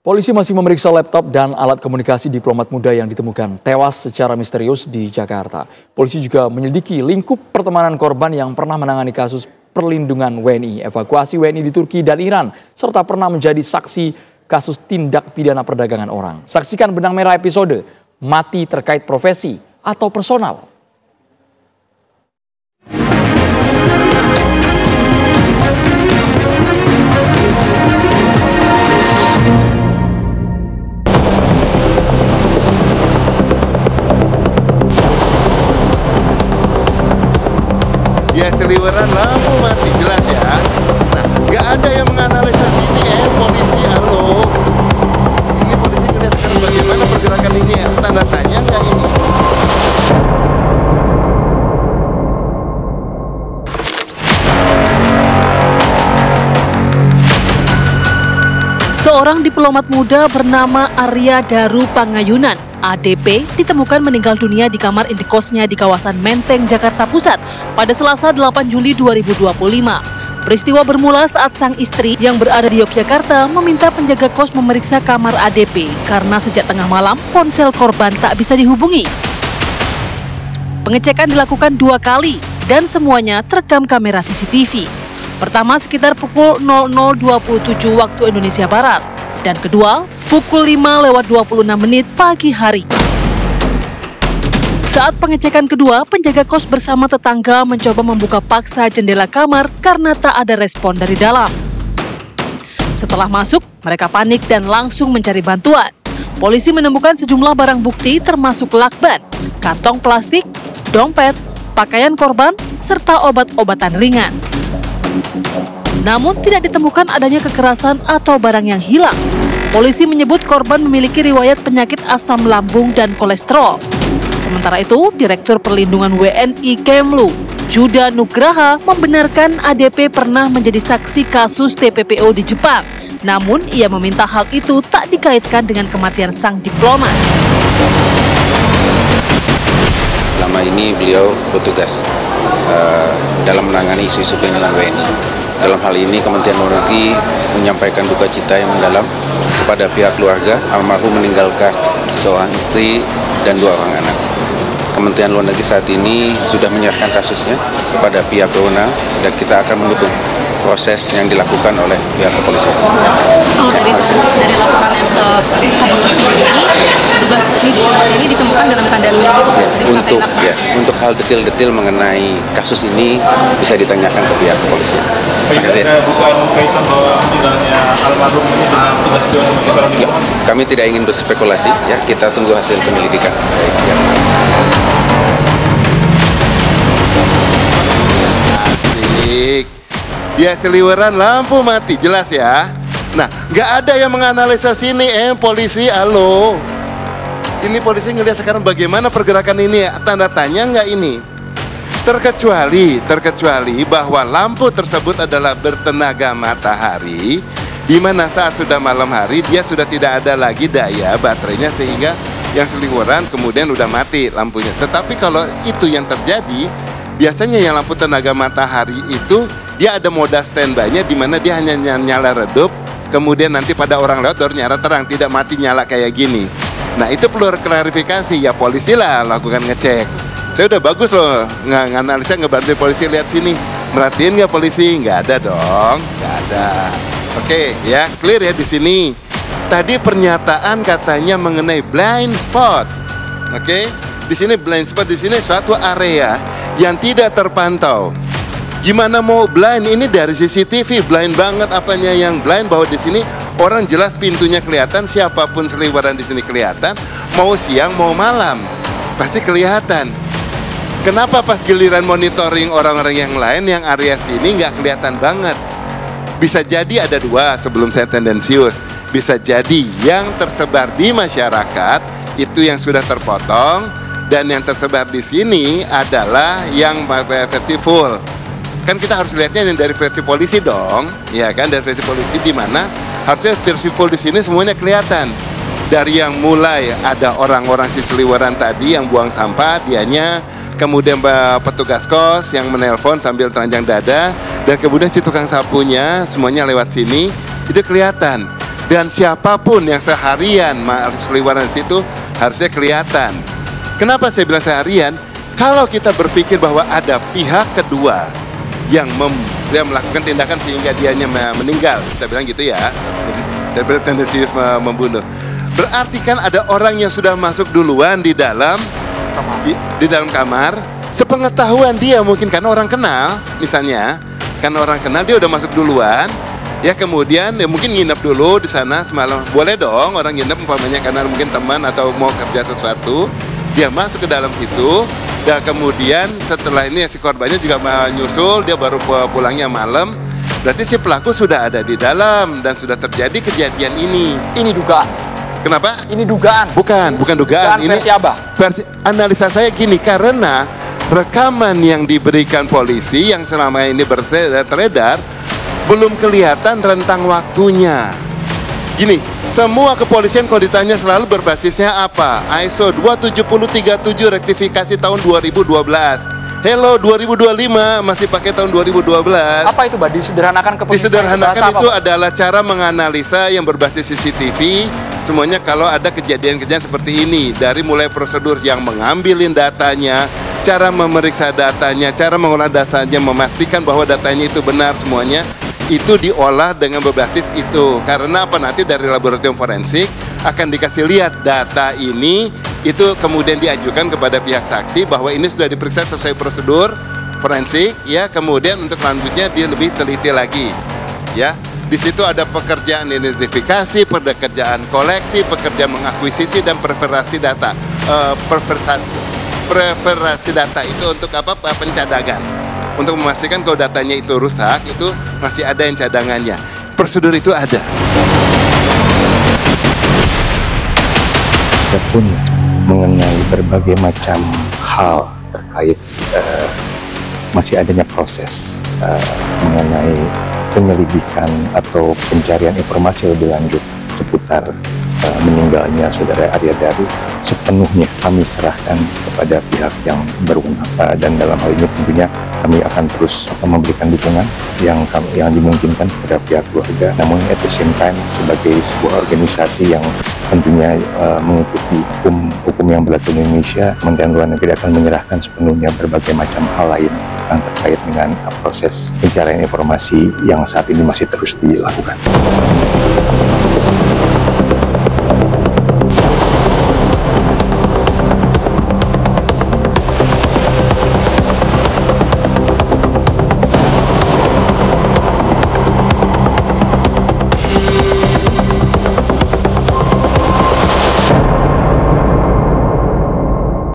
Polisi masih memeriksa laptop dan alat komunikasi diplomat muda yang ditemukan tewas secara misterius di Jakarta. Polisi juga menyelidiki lingkup pertemanan korban yang pernah menangani kasus perlindungan WNI, evakuasi WNI di Turki dan Iran, serta pernah menjadi saksi kasus tindak pidana perdagangan orang. Saksikan Benang Merah episode Mati Terkait Profesi atau Personal. Ya, seliweran lampu mati, jelas ya. Nah, nggak ada yang menganalisa sini polisi, halo. Ini polisi ngeliat sekarang bagaimana pergerakan ini ya, tanda tanya nggak ini? Seorang diplomat muda bernama Arya Daru Pangayunan, ADP, ditemukan meninggal dunia di kamar indekosnya di kawasan Menteng, Jakarta Pusat pada Selasa 8 Juli 2025. Peristiwa bermula saat sang istri yang berada di Yogyakarta meminta penjaga kos memeriksa kamar ADP karena sejak tengah malam ponsel korban tak bisa dihubungi. Pengecekan dilakukan 2 kali dan semuanya terekam kamera CCTV. Pertama sekitar pukul 00.27 waktu Indonesia Barat dan kedua pukul 5:26 pagi hari. Saat pengecekan kedua, penjaga kos bersama tetangga mencoba membuka paksa jendela kamar karena tak ada respon dari dalam. Setelah masuk, mereka panik dan langsung mencari bantuan. Polisi menemukan sejumlah barang bukti termasuk lakban, kantong plastik, dompet, pakaian korban, serta obat-obatan ringan. Namun tidak ditemukan adanya kekerasan atau barang yang hilang. Polisi menyebut korban memiliki riwayat penyakit asam lambung dan kolesterol. Sementara itu, Direktur Perlindungan WNI Kemlu, Juda Nugraha, membenarkan ADP pernah menjadi saksi kasus TPPO di Jepang. Namun, ia meminta hal itu tak dikaitkan dengan kematian sang diplomat. Selama ini beliau bertugas dalam menangani isu-isu perlindungan WNI. Dalam hal ini Kementerian Luar Negeri menyampaikan duka cita yang mendalam kepada pihak keluarga almarhum meninggalkan seorang istri dan 2 orang anak. Kementerian Luar Negeri saat ini sudah menyerahkan kasusnya kepada pihak berwenang dan kita akan mendukung proses yang dilakukan oleh pihak kepolisian. Kalau dari laporan yang ke ini ditemukan dalam keadaan untuk hal detail-detail mengenai kasus ini bisa ditanyakan ke pihak kepolisian. Terima kasih. Kami tidak ingin berspekulasi, ya kita tunggu hasil penyelidikan dari pihak kepolisian. Asik. Ya, seliweran lampu mati, jelas ya. Nah, nggak ada yang menganalisa sini polisi, halo. Ini polisi ngelihat sekarang bagaimana pergerakan ini ya, tanda tanya nggak ini? Terkecuali bahwa lampu tersebut adalah bertenaga matahari, di mana saat sudah malam hari dia sudah tidak ada lagi daya baterainya sehingga yang seliweran kemudian udah mati lampunya. Tetapi kalau itu yang terjadi, biasanya yang lampu tenaga matahari itu dia ada moda standby-nya di mana dia hanya nyala redup, kemudian nanti pada orang lewat baru nyala terang, tidak mati nyala kayak gini. Nah, itu perlu klarifikasi ya, polisi lah lakukan ngecek. Saya udah bagus loh nganalisa, ngebantu polisi, lihat sini. Merhatiin nggak polisi? Nggak ada dong, nggak ada. Oke, ya clear ya di sini. Tadi pernyataan katanya mengenai blind spot. Oke, di sini blind spot, di sini suatu area yang tidak terpantau. Gimana mau blind? Ini dari CCTV blind banget. Apanya yang blind? Bahwa di sini orang jelas pintunya kelihatan, siapapun seliweran di sini kelihatan. Mau siang mau malam pasti kelihatan. Kenapa pas giliran monitoring orang-orang yang lain yang area sini nggak kelihatan banget? Bisa jadi ada 2 sebelum saya tendensius. Bisa jadi yang tersebar di masyarakat itu yang sudah terpotong, dan yang tersebar di sini adalah yang versi full. Kan kita harus lihatnya dari versi polisi dong, ya kan, dari versi polisi di mana harusnya versi full di sini semuanya kelihatan. Dari yang mulai ada orang-orang si seliweran tadi yang buang sampah, dianya, kemudian petugas kos yang menelpon sambil telanjang dada, dan kemudian si tukang sapunya semuanya lewat sini, itu kelihatan. Dan siapapun yang seharian seliweran di situ harusnya kelihatan. Kenapa saya bilang seharian? Kalau kita berpikir bahwa ada pihak kedua yang melakukan tindakan sehingga dianya meninggal, kita bilang gitu ya, daripada tendensius membunuh. Berarti kan ada orang yang sudah masuk duluan di dalam kamar. Sepengetahuan dia mungkin karena orang kenal, misalnya, karena orang kenal dia udah masuk duluan. Ya kemudian ya mungkin nginep dulu di sana semalam. Boleh dong orang nginep umpamanya karena mungkin teman atau mau kerja sesuatu. Dia masuk ke dalam situ. Dan kemudian setelah ini si korbannya juga menyusul, dia baru pulangnya malam. Berarti si pelaku sudah ada di dalam dan sudah terjadi kejadian ini. Ini dugaan. Kenapa? Ini dugaan. Bukan dugaan. Ini versi Abah. Versi analisa saya gini, karena rekaman yang diberikan polisi yang selama ini beredar belum kelihatan rentang waktunya. Gini, semua kepolisian kalau ditanya selalu berbasisnya apa? ISO 27037 rektifikasi tahun 2012. Hello 2025 masih pakai tahun 2012. Apa itu, Mbak? Disederhanakan ke pemirsa. Disederhanakan itu adalah cara menganalisa yang berbasis CCTV. Semuanya kalau ada kejadian-kejadian seperti ini, dari mulai prosedur yang mengambilin datanya, cara memeriksa datanya, cara mengolah datanya, memastikan bahwa datanya itu benar semuanya, itu diolah dengan berbasis itu. Karena apa, nanti dari laboratorium forensik akan dikasih lihat data ini, itu kemudian diajukan kepada pihak saksi bahwa ini sudah diperiksa sesuai prosedur forensik, ya. Kemudian untuk lanjutnya dia lebih teliti lagi, ya. Di situ ada pekerjaan identifikasi, pekerjaan koleksi, pekerjaan mengakuisisi dan preferasi data. Preferasi data itu untuk apa? Pencadangan. Untuk memastikan kalau datanya itu rusak, itu masih ada yang cadangannya. Prosedur itu ada. Adapun mengenai berbagai macam hal terkait masih adanya proses mengenai penyelidikan atau pencarian informasi lebih lanjut seputar meninggalnya saudara Arya Daru, sepenuhnya kami serahkan kepada pihak yang berwenang, dan dalam hal ini tentunya kami akan terus memberikan dukungan yang dimungkinkan kepada pihak keluarga. Namun at the same time sebagai sebuah organisasi yang tentunya mengikuti hukum yang berlaku di Indonesia, Kementerian Luar Negeri akan menyerahkan sepenuhnya berbagai macam hal lain yang terkait dengan proses pencarian informasi yang saat ini masih terus dilakukan.